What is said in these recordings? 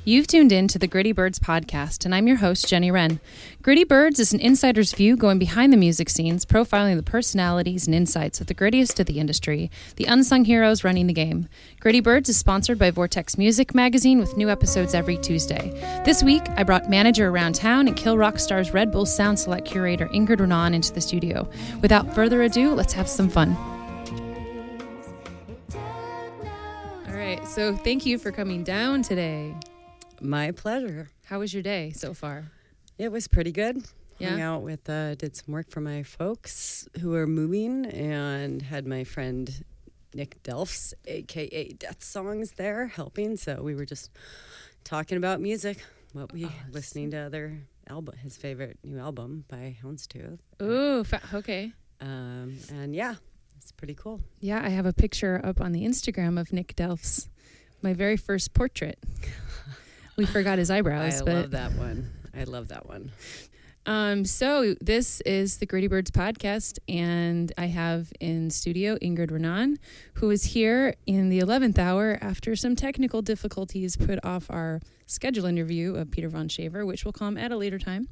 You've tuned in to the Gritty Birds podcast, and I'm your host, Jenny Wren. Gritty Birds is an insider's view going behind the music scenes, profiling the personalities and insights of the grittiest of the industry, the unsung heroes running the game. Gritty Birds is sponsored by Vortex Music Magazine with new episodes every Tuesday. This week, I brought manager around town and Kill Rock Star's Red Bull Sound Select curator Ingrid Renan into the studio. Without further ado, let's have some fun. All right, so thank you for coming down today. My pleasure. How was your day so far? It was pretty good. Yeah. Hung out with, did some work for my folks who are moving, and had my friend Nick Delphs, a.k.a. Death Songs, there helping. So we were just talking about music, listening to other his favorite new album by Houndstooth. Ooh, okay. And yeah, it's pretty cool. Yeah, I have a picture up on the Instagram of Nick Delphs, my very first portrait. We forgot his eyebrows. I love that one. So this is the Gritty Birds podcast, and I have in studio Ingrid Renan, who is here in the 11th hour after some technical difficulties put off our schedule interview of Peter von Shaver, which will come at a later time.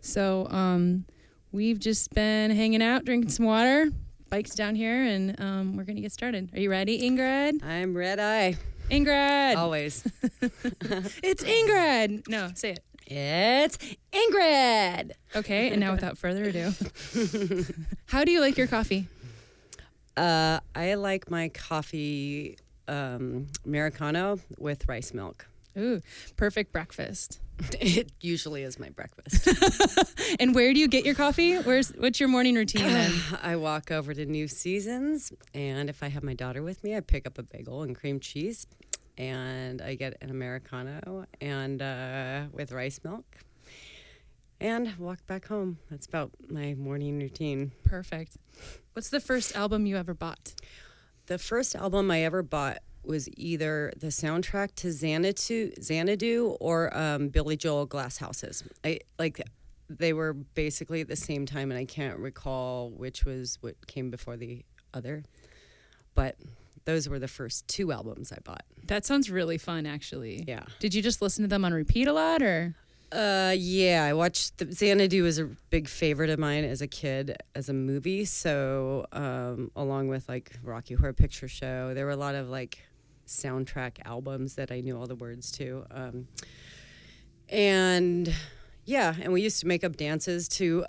So we've just been hanging out, drinking some water, bikes down here, and we're going to get started. Are you ready, Ingrid? I'm red-eye. Ingrid. Always. It's Ingrid. No, say it. It's Ingrid. Okay, and now without further ado, how do you like your coffee? I like my coffee Americano with rice milk. Ooh, perfect breakfast. It usually is my breakfast. And where do you get your coffee? What's your morning routine then? I walk over to New Seasons, and if I have my daughter with me, I pick up a bagel and cream cheese, and I get an Americano and with rice milk, and walk back home. That's about my morning routine. Perfect. What's the first album you ever bought? The first album I ever bought was either the soundtrack to Xanadu or Billy Joel Glass Houses. They were basically at the same time, and I can't recall which was what came before the other. But those were the first two albums I bought. That sounds really fun, actually. Yeah. Did you just listen to them on repeat a lot, or? Yeah, I watched Xanadu was a big favorite of mine as a kid, as a movie. So along with like Rocky Horror Picture Show, there were a lot of like soundtrack albums that I knew all the words to. And we used to make up dances to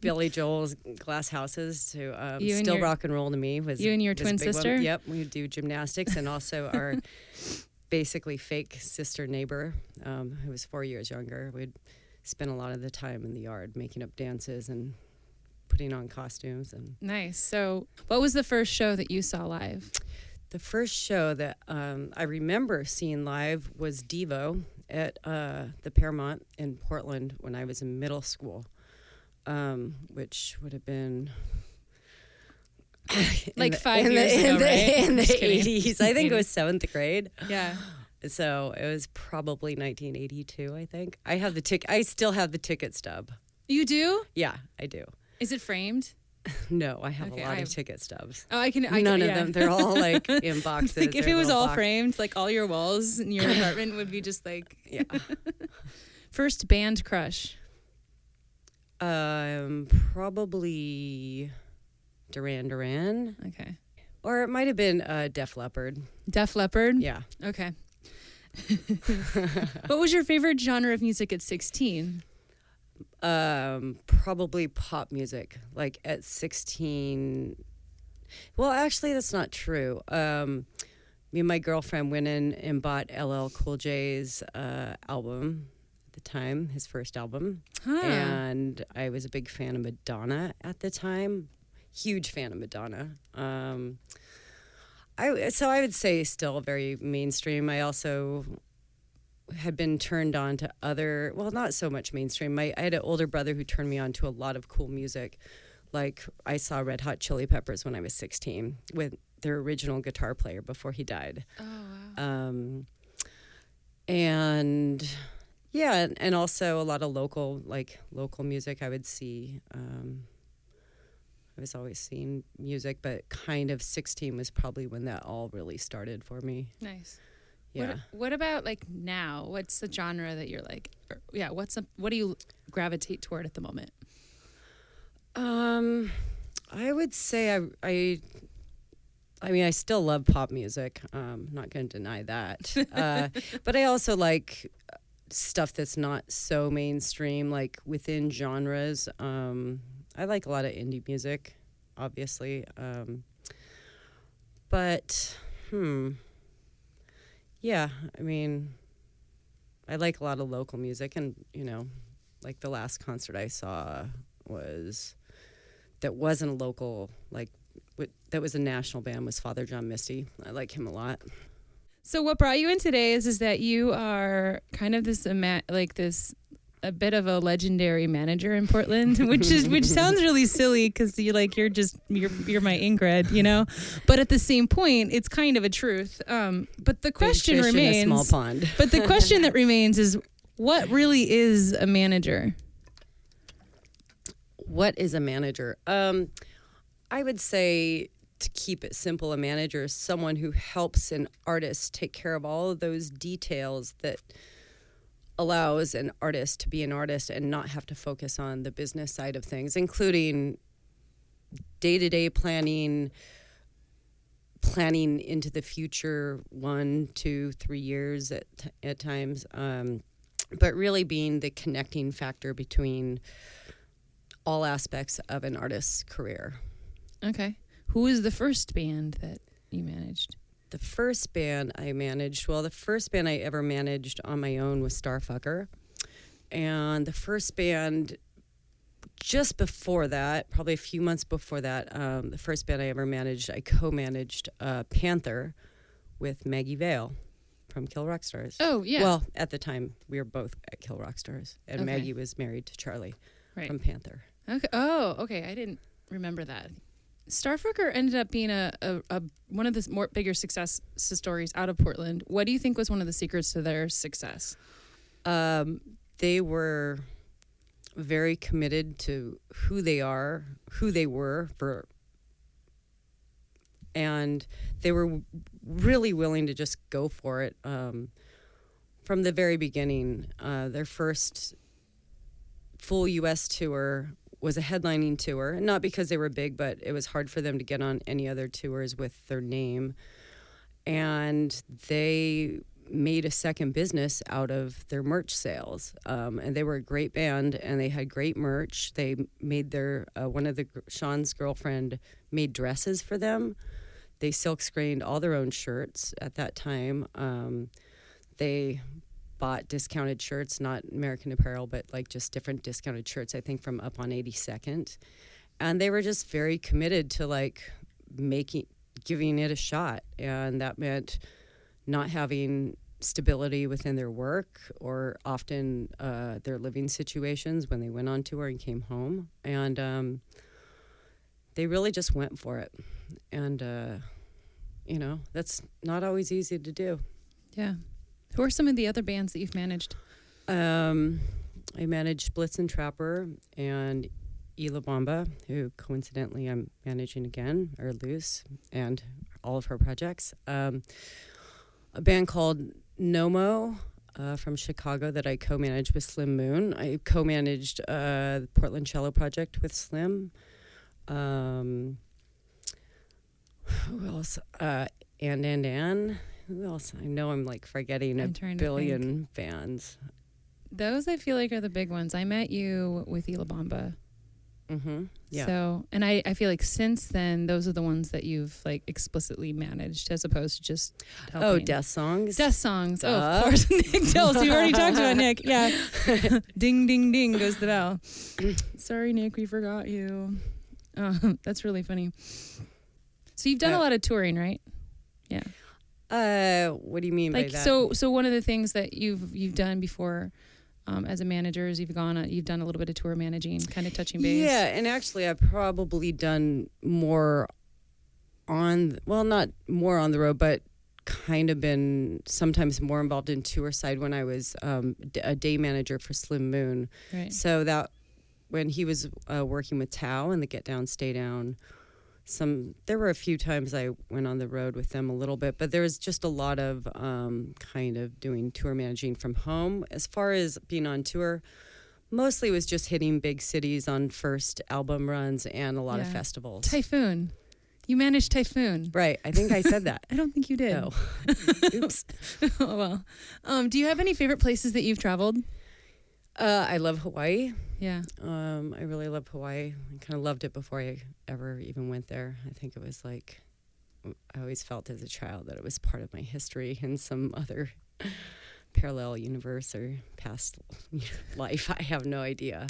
Billy Joel's Glass Houses to Still Rock and Roll to Me. You and your twin sister? One. Yep, we would do gymnastics, and also our basically fake sister neighbor who was 4 years younger. We'd spend a lot of the time in the yard making up dances and putting on costumes. And Nice. So what was the first show that you saw live? The first show that I remember seeing live was Devo at the Paramount in Portland when I was in middle school, which would have been like 5 years ago, right? In the 80s. I think it was 7th grade. Yeah. So it was probably 1982, I think. I still have the ticket stub. You do? Yeah, I do. Is it framed? No, I have a lot of ticket stubs. Oh, I can. None of them. They're all like in boxes. Like if it was all framed, like all your walls in your apartment would be just like. Yeah. First band crush. Probably Duran. Okay. Or it might have been Def Leppard. Def Leppard? Yeah. Okay. What was your favorite genre of music at 16? Probably pop music. Like at 16. Well, actually, that's not true. Me and my girlfriend went in and bought LL Cool J's album at the time, his first album. Huh. And I was a big fan of Madonna at the time. Huge fan of Madonna. So I would say still very mainstream. I also had been turned on to other, well, not so much mainstream. I had an older brother who turned me on to a lot of cool music. Like I saw Red Hot Chili Peppers when I was 16 with their original guitar player before he died. Oh, wow. And yeah, and also a lot of local music I would see. I was always seeing music, but kind of 16 was probably when that all really started for me. Nice. Yeah. What about like now? What's the genre that you're like? What do you gravitate toward at the moment? I would say I mean, I still love pop music. Not going to deny that. But I also like stuff that's not so mainstream, like within genres. I like a lot of indie music, obviously. Yeah, I mean, I like a lot of local music, and, like the last concert I saw that wasn't a local, like, that was a national band, was Father John Misty. I like him a lot. So what brought you in today is that you are kind of a bit of a legendary manager in Portland, which sounds really silly because you're my Ingrid, but at the same point, it's kind of a truth. But the question remains, in a small pond. But the question that remains is, what really is a manager? What is a manager? I would say, to keep it simple, a manager is someone who helps an artist take care of all of those details that allows an artist to be an artist and not have to focus on the business side of things, including day-to-day planning into the future, 1, 2, 3 years at times, but really being the connecting factor between all aspects of an artist's career. Okay. Who was the first band that you managed? The first band I ever managed on my own was Starfucker. And the first band just before that, probably a few months before that, the first band I ever managed, I co-managed Panther with Maggie Vale from Kill Rock Stars. Oh, yeah. Well, at the time, we were both at Kill Rock Stars. And Maggie was married to Charlie from Panther. Okay. Oh, okay. I didn't remember that. Starfucker ended up being a one of the bigger success stories out of Portland. What do you think was one of the secrets to their success? They were very committed to who they were, and they were really willing to just go for it from the very beginning. Their first full U.S. tour was a headlining tour, not because they were big, but it was hard for them to get on any other tours with their name. And they made a second business out of their merch sales. And they were a great band, and they had great merch. They made Sean's girlfriend made dresses for them. They silk screened all their own shirts at that time. They bought discounted shirts, not American Apparel, but like just different discounted shirts, I think from up on 82nd. And they were just very committed to like giving it a shot. And that meant not having stability within their work or often their living situations when they went on tour and came home. And they really just went for it. And, that's not always easy to do. Yeah. Who are some of the other bands that you've managed? I managed Blitz and Trapper and Ela Bamba, who coincidentally I'm managing again, or Luce, and all of her projects. A band called Nomo from Chicago that I co-managed with Slim Moon. I co-managed the Portland Cello Project with Slim. Who else? And. Who else? I know I'm like forgetting a billion bands. Those I feel like are the big ones. I met you with Ela Bamba. Mm-hmm. Yeah. So, and I feel like since then, those are the ones that you've like explicitly managed as opposed to just helping. Oh, Death Songs. Death Songs. Oh, of course. Nick tells. We've already talked about Nick. Yeah. Ding, ding, ding goes the bell. Sorry, Nick, we forgot you. That's really funny. So you've done a lot of touring, right? Yeah. What do you mean by that? So one of the things that you've done before, as a manager, is you've done a little bit of tour managing, kind of touching base. Yeah, and actually I've probably done more not more on the road, but kind of been sometimes more involved in tour side when I was a day manager for Slim Moon. Right. So that when he was working with Tao and the Get Down, Stay Down there were a few times I went on the road with them a little bit, but there was just a lot of kind of doing tour managing from home. As far as being on tour, mostly was just hitting big cities on first album runs and a lot of festivals. Typhoon. You managed Typhoon. Right. I think I said that. I don't think you did. No. Oops. Oh, well. Do you have any favorite places that you've traveled? I love Hawaii. Yeah. I really love Hawaii. I kind of loved it before I ever even went there. I think it was like, I always felt as a child that it was part of my history in some other parallel universe or past life. I have no idea.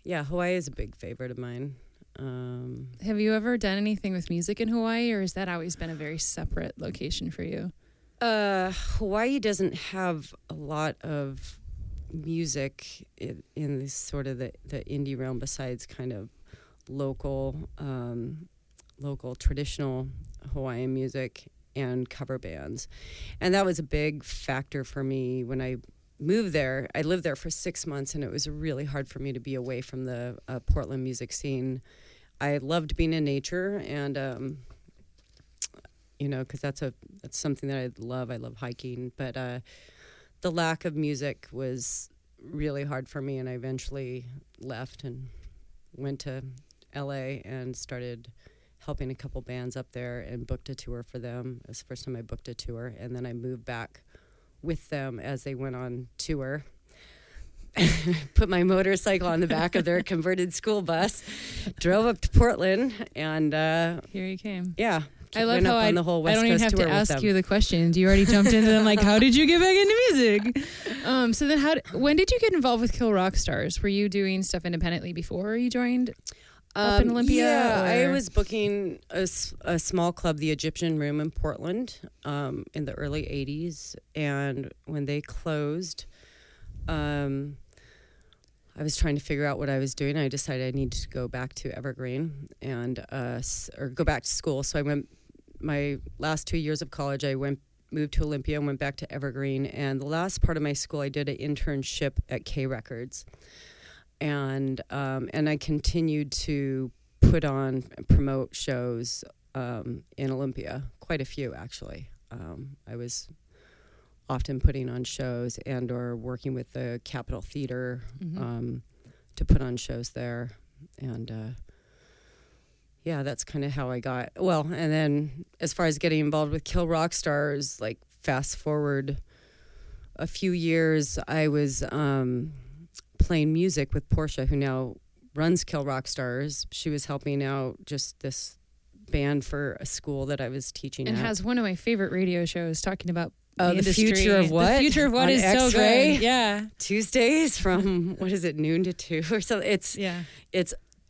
Yeah, Hawaii is a big favorite of mine. Have you ever done anything with music in Hawaii, or has that always been a very separate location for you? Hawaii doesn't have a lot of music in this sort of the indie realm besides kind of local traditional Hawaiian music and cover bands. And that was a big factor for me when I moved there. I lived there for 6 months, and it was really hard for me to be away from the Portland music scene. I loved being in nature, and because that's something that I love. I love hiking, but the lack of music was really hard for me, and I eventually left and went to LA and started helping a couple bands up there and booked a tour for them. It was the first time I booked a tour, and then I moved back with them as they went on tour. Put my motorcycle on the back of their converted school bus, drove up to Portland, and here you came. Yeah. I love how I don't even have to ask them. You the questions. You already jumped into them. Like, how did you get back into music? So then, when did you get involved with Kill Rock Stars? Were you doing stuff independently before you joined up in Olympia? Yeah, I was booking a small club, the Egyptian Room in Portland, in the early '80s, and when they closed, I was trying to figure out what I was doing. I decided I needed to go back to Evergreen and or go back to school. So I went. My last 2 years of college, I moved to Olympia and went back to Evergreen. And the last part of my school, I did an internship at K Records, and I continued to put on and promote shows in Olympia, quite a few actually. I was often putting on shows and or working with the Capitol Theater to put on shows there, and yeah, that's kind of how I got, well, and then as far as getting involved with Kill Rock Stars, like fast forward a few years, I was playing music with Portia, who now runs Kill Rock Stars. She was helping out just this band for a school that I was teaching and at. has one of my favorite radio shows talking about the future of what? The future of what on is X-ray? So good. Yeah. Tuesdays from, what is it, noon to 2 or something. It's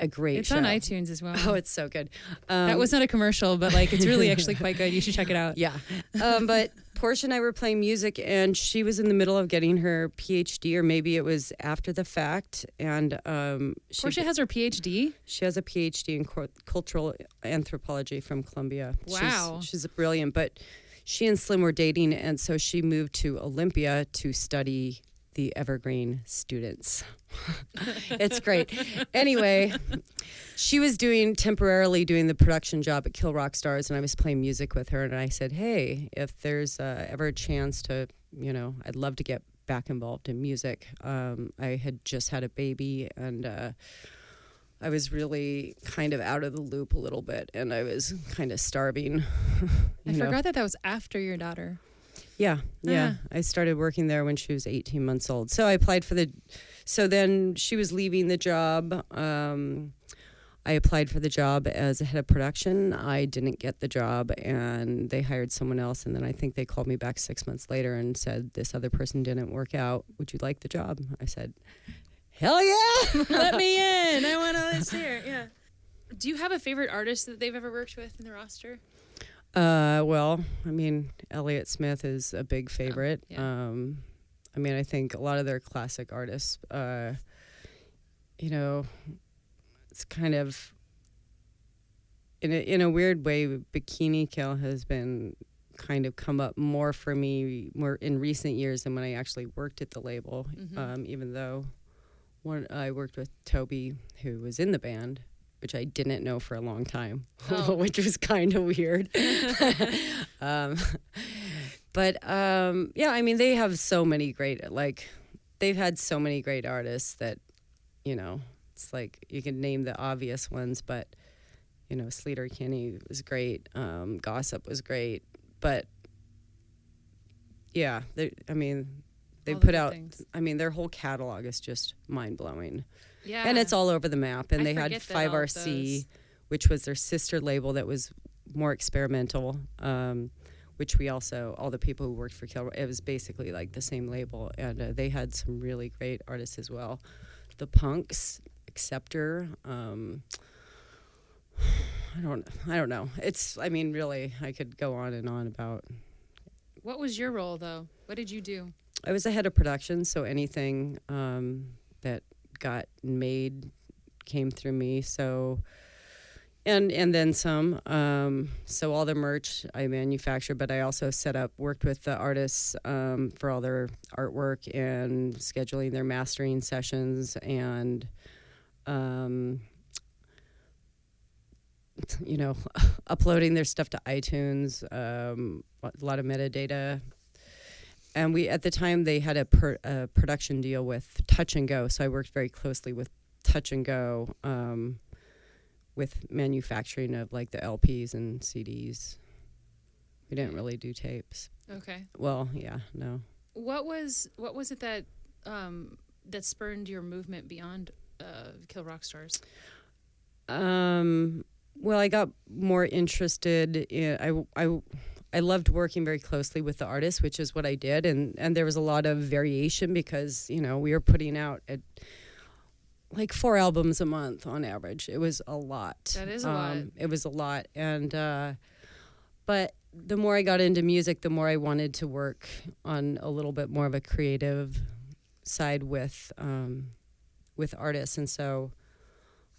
a great show. It's on iTunes as well. Oh, it's so good. That was not a commercial, but like it's really actually quite good. You should check it out. Yeah. But Portia and I were playing music, and she was in the middle of getting her PhD, or maybe it was after the fact. And Portia has her PhD? She has a PhD in cultural anthropology from Columbia. Wow. She's brilliant, but she and Slim were dating, and so she moved to Olympia to study the Evergreen students. It's great. Anyway, she was temporarily doing the production job at Kill Rock Stars, and I was playing music with her, and I said, hey, if there's ever a chance to, I'd love to get back involved in music. I had just had a baby, and I was really kind of out of the loop a little bit, and I was kind of starving. I forgot that was after your daughter. Yeah. I started working there when she was 18 months old. So I applied so then she was leaving the job. I applied for the job as a head of production. I didn't get the job, and they hired someone else. And then I think they called me back 6 months later and said, this other person didn't work out. Would you like the job? I said, hell yeah. Let me in. I want all this here. Yeah. Do you have a favorite artist that they've ever worked with in the roster? Well, I mean, Elliott Smith is a big favorite. Oh, yeah. I mean, I think a lot of their classic artists, it's kind of, in a weird way, Bikini Kill has been kind of come up more for me more in recent years than when I actually worked at the label, even though I worked with Toby, who was in the band, which I didn't know for a long time, Oh. which was kind of weird. But yeah, I mean, they have so many great, like, they've had so many great artists that, you know, it's like you can name the obvious ones, but, you know, Sleater Kinney was great. Gossip was great. But, yeah, I mean, they All the put good out, things. I mean, their whole catalog is just mind-blowing. Yeah. And it's all over the map. And I they had forget that all of 5RC, those- which was their sister label that was more experimental, which we also, all the people who worked for Kilroy, it was basically like the same label. And they had some really great artists as well. The Punks, Acceptor, I don't know. It's, I mean, really, I could go on and on about. What was your role, though? What did you do? I was the head of production, so anything that got made came through me. So, and then some. So all the merch I manufactured, but I also worked with the artists for all their artwork and scheduling their mastering sessions and, you know, uploading their stuff to iTunes. A lot of metadata. And at the time, they had a production deal with Touch and Go, so I worked very closely with Touch and Go with manufacturing of like the LPs and CDs. We didn't really do tapes. Okay. Well, yeah, no. What was it that that spurred your movement beyond Kill Rock Stars? Well, I got more interested in I loved working very closely with the artists, which is what I did, and there was a lot of variation because, you know, we were putting out like 4 albums a month on average. It was a lot. That is a lot. It was a lot, and but the more I got into music, the more I wanted to work on a little bit more of a creative side with artists, and so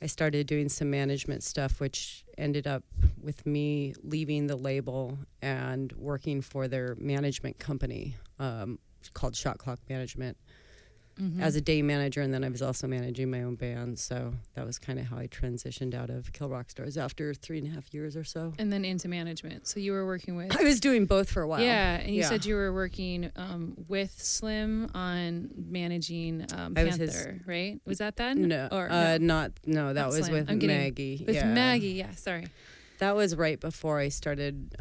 I started doing some management stuff, which ended up with me leaving the label and working for their management company called Shot Clock Management as a day manager. And then I was also managing my own band. So that was kind of how I transitioned out of Kill Rock Stars after 3.5 years or so. And then into management. So you were working with... I was doing both for a while. Yeah, and you said you were working with Slim on managing Panther, right? Was that then? No, Or, that was Slim. with Maggie. With Maggie, yeah, sorry. That was right before I started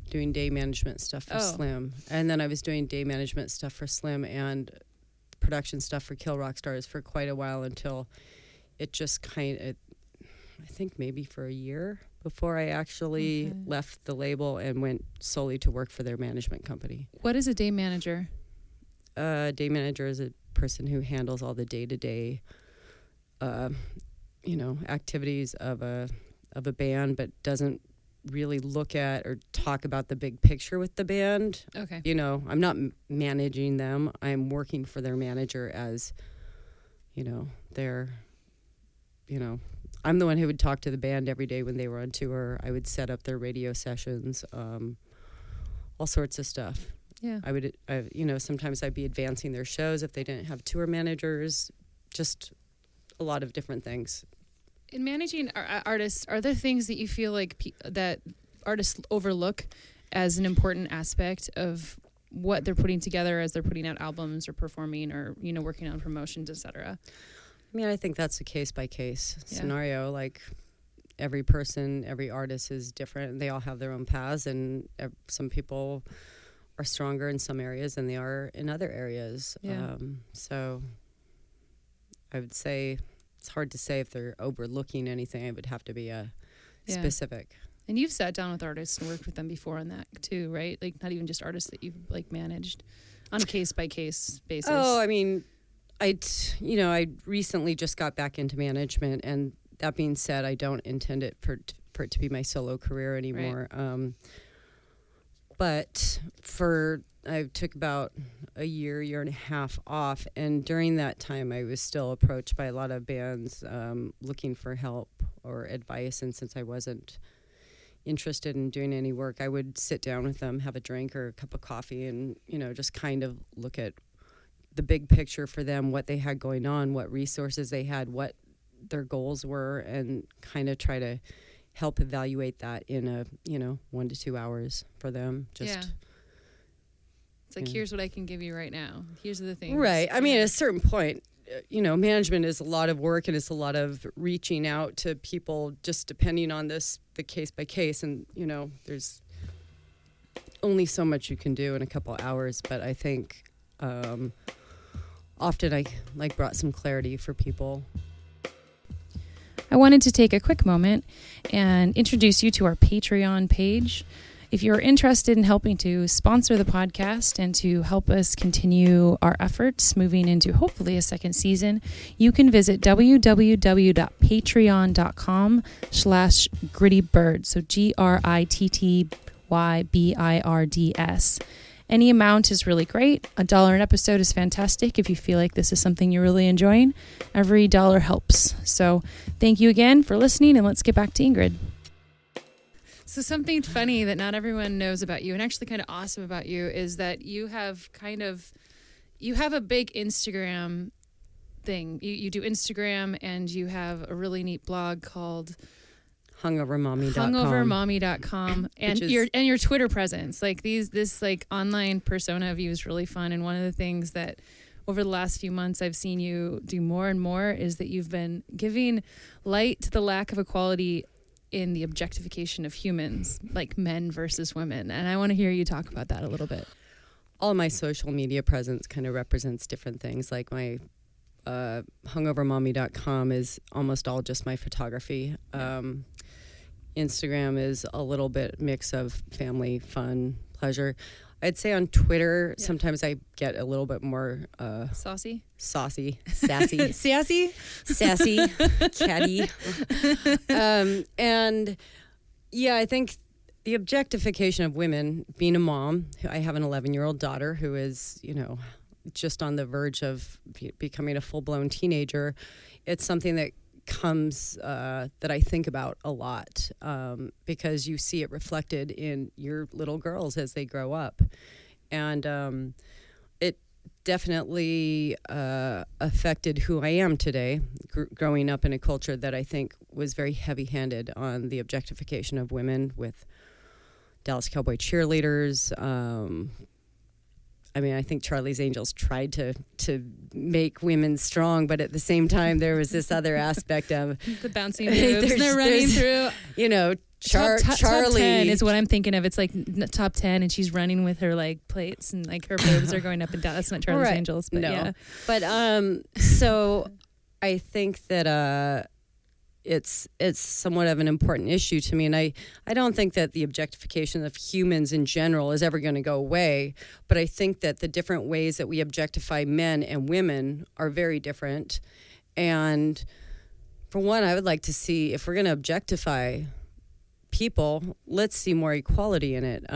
doing day management stuff for Slim. And then I was doing day management stuff for Slim and production stuff for Kill Rock Stars for quite a while until it just I think maybe for a year before I actually left the label and went solely to work for their management company. What is a day manager? Day manager is a person who handles all the day-to-day, activities of a band, but doesn't really look at or talk about the big picture with the band. Okay. You know, I'm not managing them. I'm working for their manager as, I'm the one who would talk to the band every day when they were on tour. I would set up their radio sessions, all sorts of stuff. Yeah. Sometimes I'd be advancing their shows if they didn't have tour managers, just a lot of different things. In managing artists, are there things that you feel like that artists overlook as an important aspect of what they're putting together as they're putting out albums or performing or, working on promotions, etc.? I mean, I think that's a case-by-case scenario. Like, every person, every artist is different. They all have their own paths, and some people are stronger in some areas than they are in other areas. Yeah. So I would say it's hard to say if they're overlooking anything. It would have to be a specific. And you've sat down with artists and worked with them before on that too, right? Like, not even just artists that you've like managed on a case-by-case basis. Oh, I mean, I recently just got back into management, and that being said, I don't intend it for it to be my solo career anymore. Right. But I took about a year and a half off, and during that time I was still approached by a lot of bands looking for help or advice, and since I wasn't interested in doing any work, I would sit down with them, have a drink or a cup of coffee, and just kind of look at the big picture for them, what they had going on, what resources they had, what their goals were and kind of try to help evaluate that in a 1 to 2 hours for them. Just it's like, here's what I can give you right now. Here's the things. Right. I mean, at a certain point, management is a lot of work, and it's a lot of reaching out to people just depending on the case by case. And, there's only so much you can do in a couple hours. But I think often I brought some clarity for people. I wanted to take a quick moment and introduce you to our Patreon page. If you're interested in helping to sponsor the podcast and to help us continue our efforts moving into hopefully a second season, you can visit www.patreon.com/grittybirds. So GRITTYBIRDS. Any amount is really great. $1 an episode is fantastic. If you feel like this is something you're really enjoying, every dollar helps. So thank you again for listening, and let's get back to Ingrid. So something funny that not everyone knows about you, and actually kind of awesome about you, is that you have a big Instagram thing. You do Instagram, and you have a really neat blog called hungovermommy.com. and your Twitter presence. Like this online persona of you is really fun. And one of the things that over the last few months I've seen you do more and more is that you've been giving light to the lack of equality in the objectification of humans, like men versus women. And I want to hear you talk about that a little bit. All my social media presence kind of represents different things. Like my hungovermommy.com is almost all just my photography. Instagram is a little bit mix of family, fun, pleasure. I'd say on Twitter, sometimes I get a little bit more saucy, sassy, sassy, catty. And yeah, I think the objectification of women, being a mom, I have an 11-year-old daughter who is, just on the verge of becoming a full-blown teenager. It's something that comes that I think about a lot because you see it reflected in your little girls as they grow up. And it definitely affected who I am today, growing up in a culture that I think was very heavy-handed on the objectification of women with Dallas Cowboy cheerleaders. I think Charlie's Angels tried to make women strong, but at the same time, there was this other aspect of the bouncing moves they're running through. Charlie top 10 is what I'm thinking of. It's like top 10, and she's running with her plates, and her boobs are going up and down. That's not Charlie's Angels, but yeah. But so I think that it's somewhat of an important issue to me, and I don't think that the objectification of humans in general is ever going to go away, but I think that the different ways that we objectify men and women are very different. And for one, I would like to see, if we're going to objectify people, let's see more equality in it.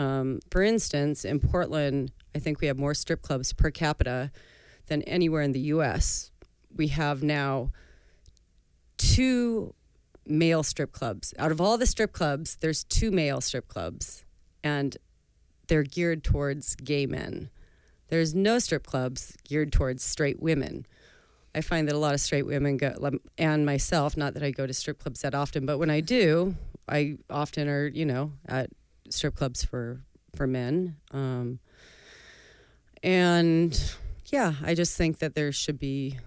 For instance, in Portland, I think we have more strip clubs per capita than anywhere in the U.S. We have now 2 male strip clubs. Out of all the strip clubs, there's 2 male strip clubs, and they're geared towards gay men. There's no strip clubs geared towards straight women. I find that a lot of straight women go, and myself, not that I go to strip clubs that often, but when I do, I often are, at strip clubs for men. And yeah, I just think that there should be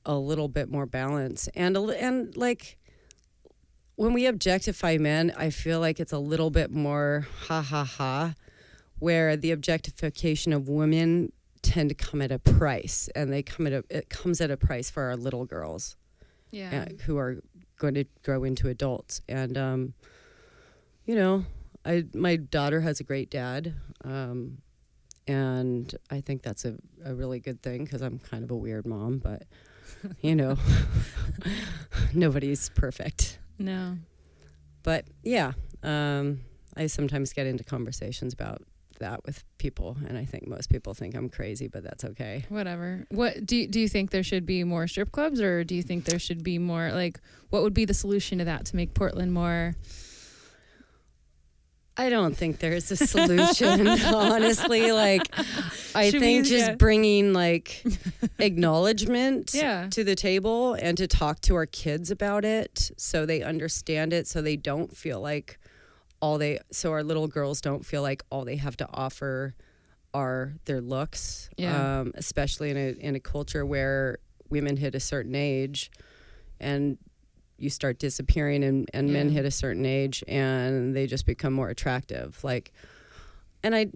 a little bit more balance, and when we objectify men, I feel like it's a little bit more where the objectification of women tend to come at a price, and it comes at a price for our little girls, who are going to grow into adults. And my daughter has a great dad, and I think that's a really good thing, because I'm kind of a weird mom, but nobody's perfect. No. But yeah, I sometimes get into conversations about that with people, and I think most people think I'm crazy, but that's okay. Whatever. What do you think there should be more strip clubs, or do you think there should be more, what would be the solution to that to make Portland more? I don't think there's a solution, honestly. I think just bringing like acknowledgement to the table and to talk to our kids about it so they understand it, so they don't feel like so our little girls don't feel like all they have to offer are their looks, especially in a culture where women hit a certain age and you start disappearing and men hit a certain age and they just become more attractive. Like, and I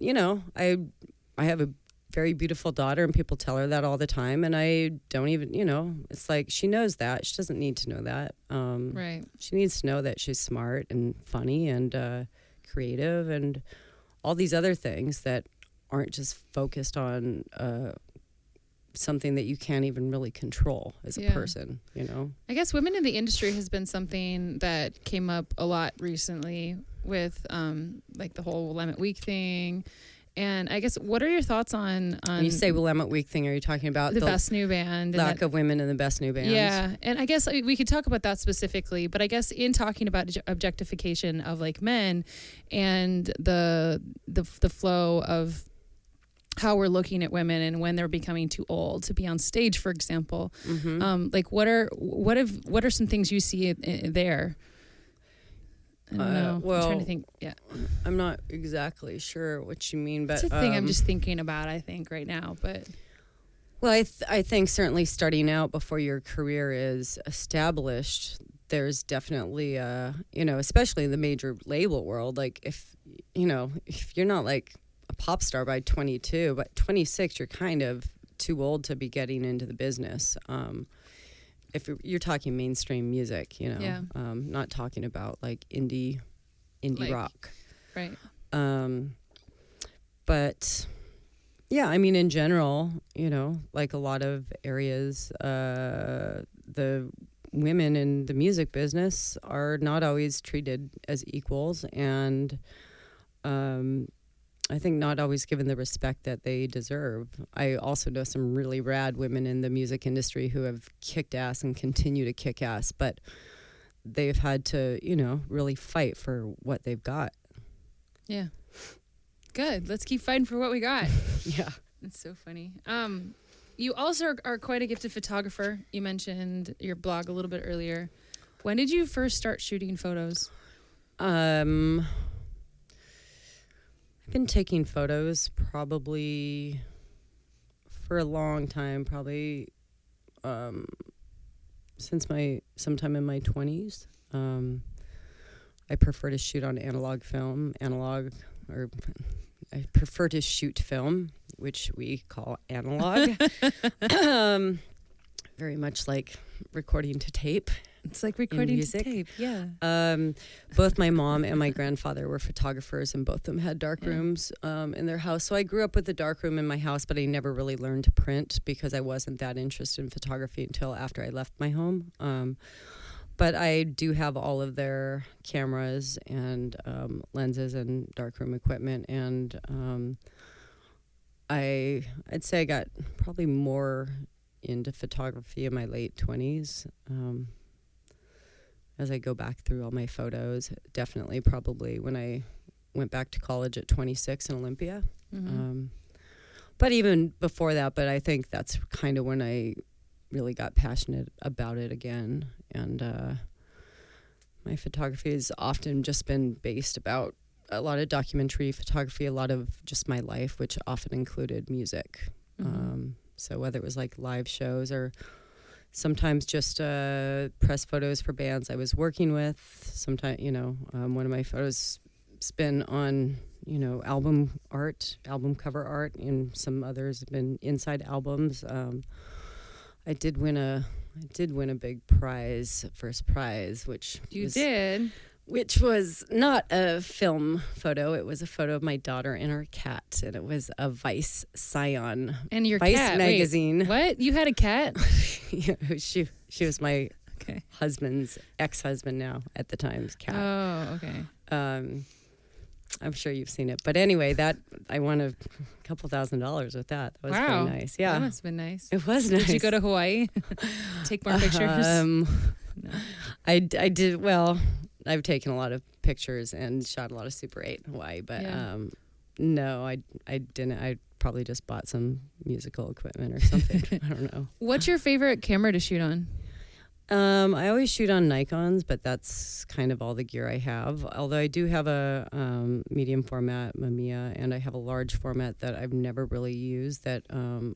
have a very beautiful daughter and people tell her that all the time. And I don't even, it's like, she knows that. She doesn't need to know that. Right. She needs to know that she's smart and funny and creative and all these other things that aren't just focused on something that you can't even really control as a person, I guess women in the industry has been something that came up a lot recently with like the whole Willamette Week thing. And I guess, what are your thoughts on when you say Willamette Week thing, are you talking about the best new band? Lack of women in the best new bands? Yeah. And I guess we could talk about that specifically, but I guess in talking about objectification of like men and the flow of how we're looking at women and when they're becoming too old to be on stage, for example, like what are some things you see there? I don't know. Well, I'm trying to think. Yeah, I'm not exactly sure what you mean, but it's a thing I'm just thinking about. I think right now, but well, I think certainly starting out before your career is established, there's definitely especially in the major label world. Like if you're not like a pop star by 22, but 26, you're kind of too old to be getting into the business. If you're talking mainstream music, not talking about like indie like, rock. Right. But yeah, I mean, in general, like a lot of areas, the women in the music business are not always treated as equals and, I think not always given the respect that they deserve. I also know some really rad women in the music industry who have kicked ass and continue to kick ass, but they've had to, really fight for what they've got. Yeah. Good. Let's keep fighting for what we got. Yeah. That's so funny. You also are quite a gifted photographer. You mentioned your blog a little bit earlier. When did you first start shooting photos? I've been taking photos probably for a long time, probably since sometime in my 20s. I prefer to shoot on analog film, I prefer to shoot film, which we call analog. Very much like recording to tape. It's like recording to tape, yeah. Both my mom and my grandfather were photographers, and both of them had dark rooms in their house. So I grew up with a dark room in my house, but I never really learned to print because I wasn't that interested in photography until after I left my home. But I do have all of their cameras and lenses and darkroom equipment, and I'd say I got probably more into photography in my late 20s. As I go back through all my photos, definitely probably when I went back to college at 26 in Olympia. Mm-hmm. But even before that, but I think that's kind of when I really got passionate about it again. And my photography has often just been based about a lot of documentary photography, a lot of just my life, which often included music. Mm-hmm. So whether it was like live shows or sometimes just press photos for bands I was working with. Sometimes, one of my photos has been on, album cover art, and some others have been inside albums. I did win a big prize, first prize, which was not a film photo. It was a photo of my daughter and her cat, and it was a Vice Scion. And your Vice cat magazine. Wait, what? You had a cat? Yeah, she was my husband's ex-husband now at the time's cat. Oh, okay. I'm sure you've seen it, but anyway, that I won a couple $1,000s with that. That was wow. pretty nice. Yeah, that must have been nice. It was nice. Did you go to Hawaii? Take more pictures? No. I did. Well, I've taken a lot of pictures and shot a lot of Super 8 in Hawaii, but no, I didn't. I probably just bought some musical equipment or something. I don't know. What's your favorite camera to shoot on? I always shoot on Nikons, but that's kind of all the gear I have. Although I do have a medium format Mamiya, and I have a large format that I've never really used that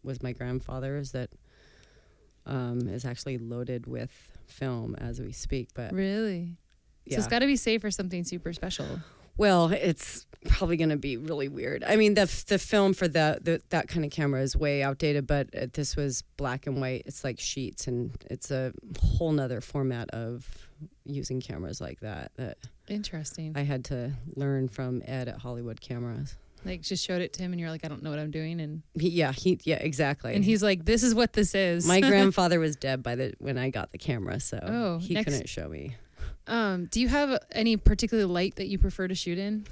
was my grandfather's that is actually loaded with film as we speak. But Really? yeah. So it's got to be safe for something super special. Well, it's probably going to be really weird. I mean, the film for that kind of camera is way outdated, but this was black and white. It's like sheets, and it's a whole nother format of using cameras like that Interesting. I had to learn from Ed at Hollywood Cameras. Like, just showed it to him, and you're like, I don't know what I'm doing, and Yeah, exactly. and he's like, this is what this is. My grandfather was dead when I got the camera, so he next- couldn't show me. Do you have any particular light that you prefer to shoot in?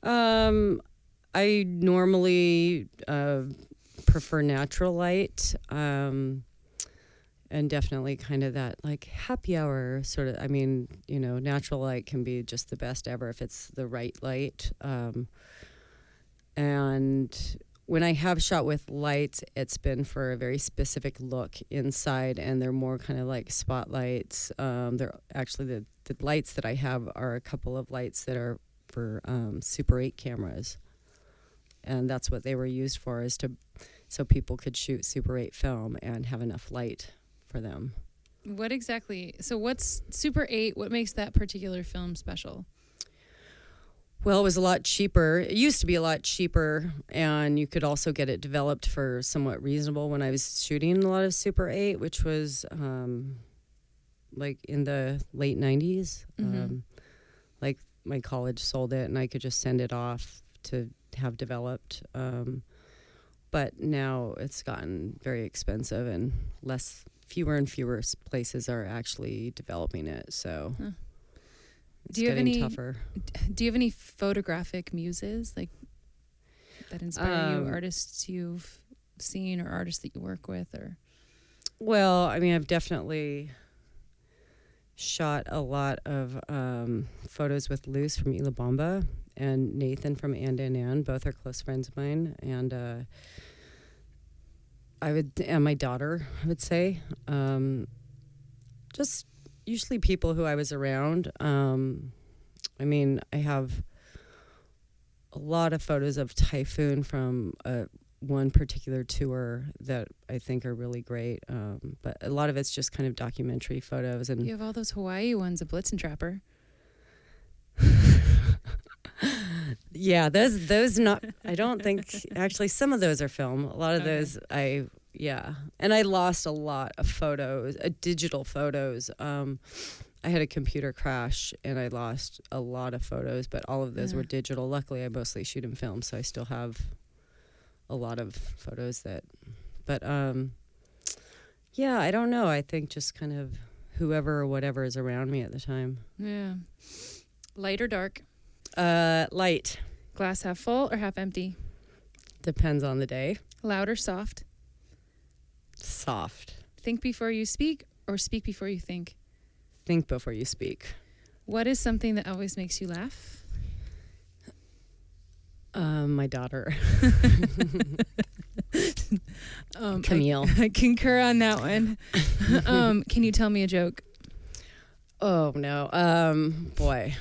I normally prefer natural light, and definitely kind of that like happy hour sort of. I mean, natural light can be just the best ever if it's the right light. And when I have shot with lights, it's been for a very specific look inside, and they're more kind of like spotlights. They're actually the lights that I have are a couple of lights that are for Super 8 cameras, and that's what they were used for, is so people could shoot Super 8 film and have enough light for them. What exactly? So what's Super 8? What makes that particular film special? Well, it was a lot cheaper. It used to be a lot cheaper, and you could also get it developed for somewhat reasonable when I was shooting a lot of Super 8, which was like in the late 90s. Mm-hmm. Like my college sold it, and I could just send it off to have developed. But now it's gotten very expensive, and fewer and fewer places are actually developing it. So. Huh. It's getting tougher. Do you have any photographic muses like that inspire you, artists you've seen or artists that you work with? Or well, I mean, I've definitely shot a lot of photos with Luz from Ilabamba and Nathan from And. Both are close friends of mine, and and my daughter, I would say, just. Usually people who I was around. I mean, I have a lot of photos of Typhoon from one particular tour that I think are really great. But a lot of it's just kind of documentary photos. And you have all those Hawaii ones of Blitzen Trapper. Yeah, those not. I don't think actually some of those are film. A lot of those Yeah, and I lost a lot of photos, digital photos. I had a computer crash, and I lost a lot of photos, but all of those were digital. Luckily, I mostly shoot in film, so I still have a lot of photos But yeah, I don't know. I think just kind of whoever or whatever is around me at the time. Yeah. Light or dark? Light. Glass half full or half empty? Depends on the day. Loud or soft? Soft. Think before you speak or speak before you think? Think before you speak. What is something that always makes you laugh? My daughter. Camille. I concur on that one. Can you tell me a joke? Oh, no. Boy,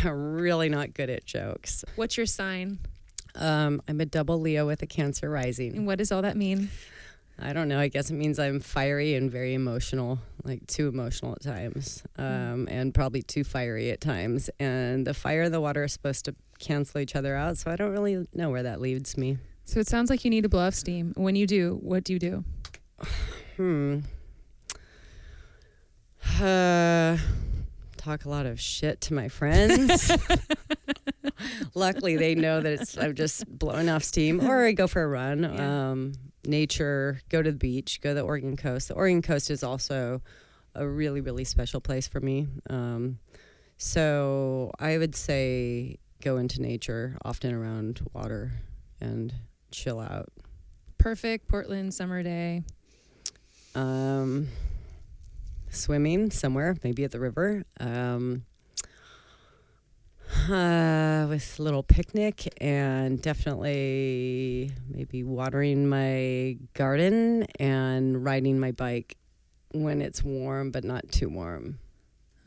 I'm really not good at jokes. What's your sign? I'm a double Leo with a Cancer rising. And what does all that mean? I don't know. I guess it means I'm fiery and very emotional, like too emotional at times, and probably too fiery at times. And the fire and the water are supposed to cancel each other out, so I don't really know where that leads me. So it sounds like you need to blow off steam. When you do, what do you do? Talk a lot of shit to my friends. Luckily, they know that I'm just blowing off steam, or I go for a run. Yeah. Nature, go to the beach, go to the Oregon coast. The Oregon coast is also a really, really special place for me. So I would say go into nature, often around water, and chill out. Perfect Portland summer day. Swimming somewhere, maybe at the river. With a little picnic and definitely maybe watering my garden and riding my bike when it's warm, but not too warm.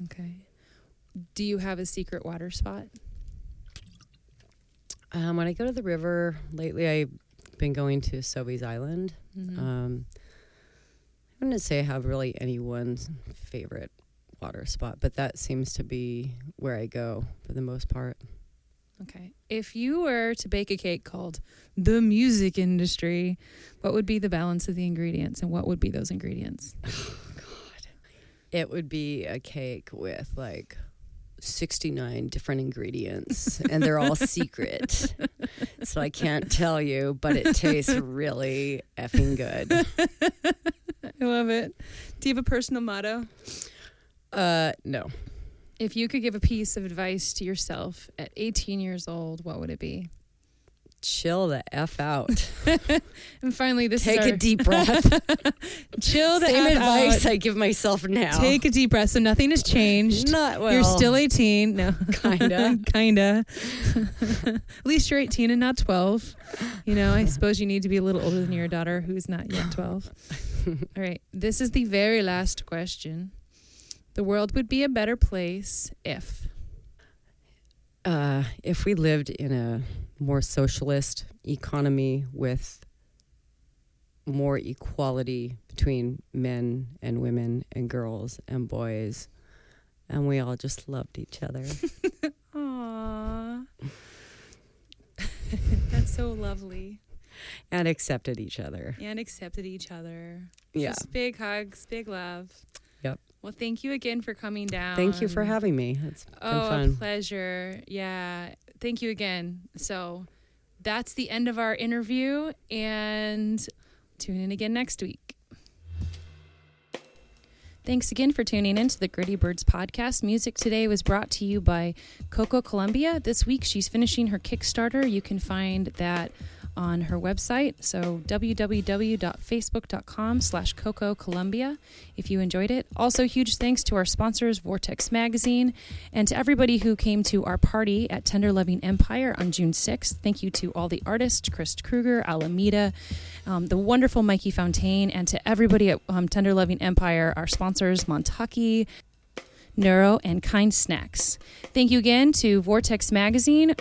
Okay. Do you have a secret water spot? When I go to the river, lately I've been going to Sobeys Island. Mm-hmm. I wouldn't say I have really any one favorite water spot, but that seems to be where I go for the most part. Okay. If you were to bake a cake called the music industry, what would be the balance of the ingredients, and what would be those ingredients? Oh, God. It would be a cake with like 69 different ingredients, and they're all secret. So I can't tell you, but it tastes really effing good. I love it. Do you have a personal motto? No. If you could give a piece of advice to yourself at 18 years old, what would it be? Chill the F out. And finally, Take a deep breath. Chill the Same F advice out. I give myself now. Take a deep breath. So nothing has changed. Not well. You're still 18. No. Kinda. Kinda. At least you're 18 and not 12. You know, I suppose you need to be a little older than your daughter who's not yet 12. All right. This is the very last question. The world would be a better place if we lived in a more socialist economy with more equality between men and women and girls and boys, and we all just loved each other. Aww. That's so lovely. And accepted each other. And accepted each other. Yeah. Just big hugs, big love. Yep. Well, thank you again for coming down. Thank you for having me. It's been A fun. pleasure. Yeah. Thank you again. So that's the end of our interview, and tune in again next week. Thanks again for tuning in to the Gritty Birds podcast. Music today was brought to you by Coco Columbia. This week she's finishing her Kickstarter. You can find that on her website, so www.facebook.com/Coco Columbia if you enjoyed it. Also, huge thanks to our sponsors, Vortex Magazine, and to everybody who came to our party at Tender Loving Empire on June 6th. Thank you to all the artists, Chris Kruger, Alameda, the wonderful Mikey Fontaine, and to everybody at Tender Loving Empire, our sponsors, Montucky, Neuro, and Kind Snacks. Thank you again to Vortex Magazine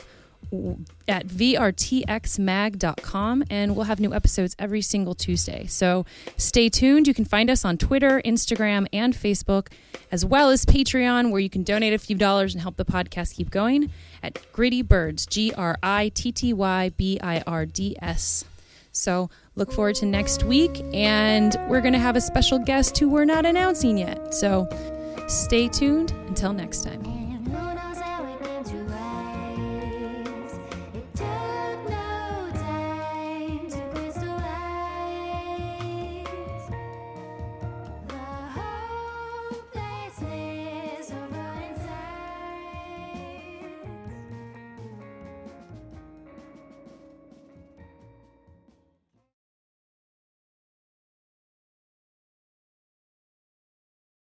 at vrtxmag.com, and we'll have new episodes every single Tuesday. So stay tuned. You can find us on Twitter, Instagram, and Facebook, as well as Patreon, where you can donate a few dollars and help the podcast keep going at Gritty Birds, GRITTYBIRDS. So look forward to next week, and we're going to have a special guest who we're not announcing yet. So stay tuned until next time.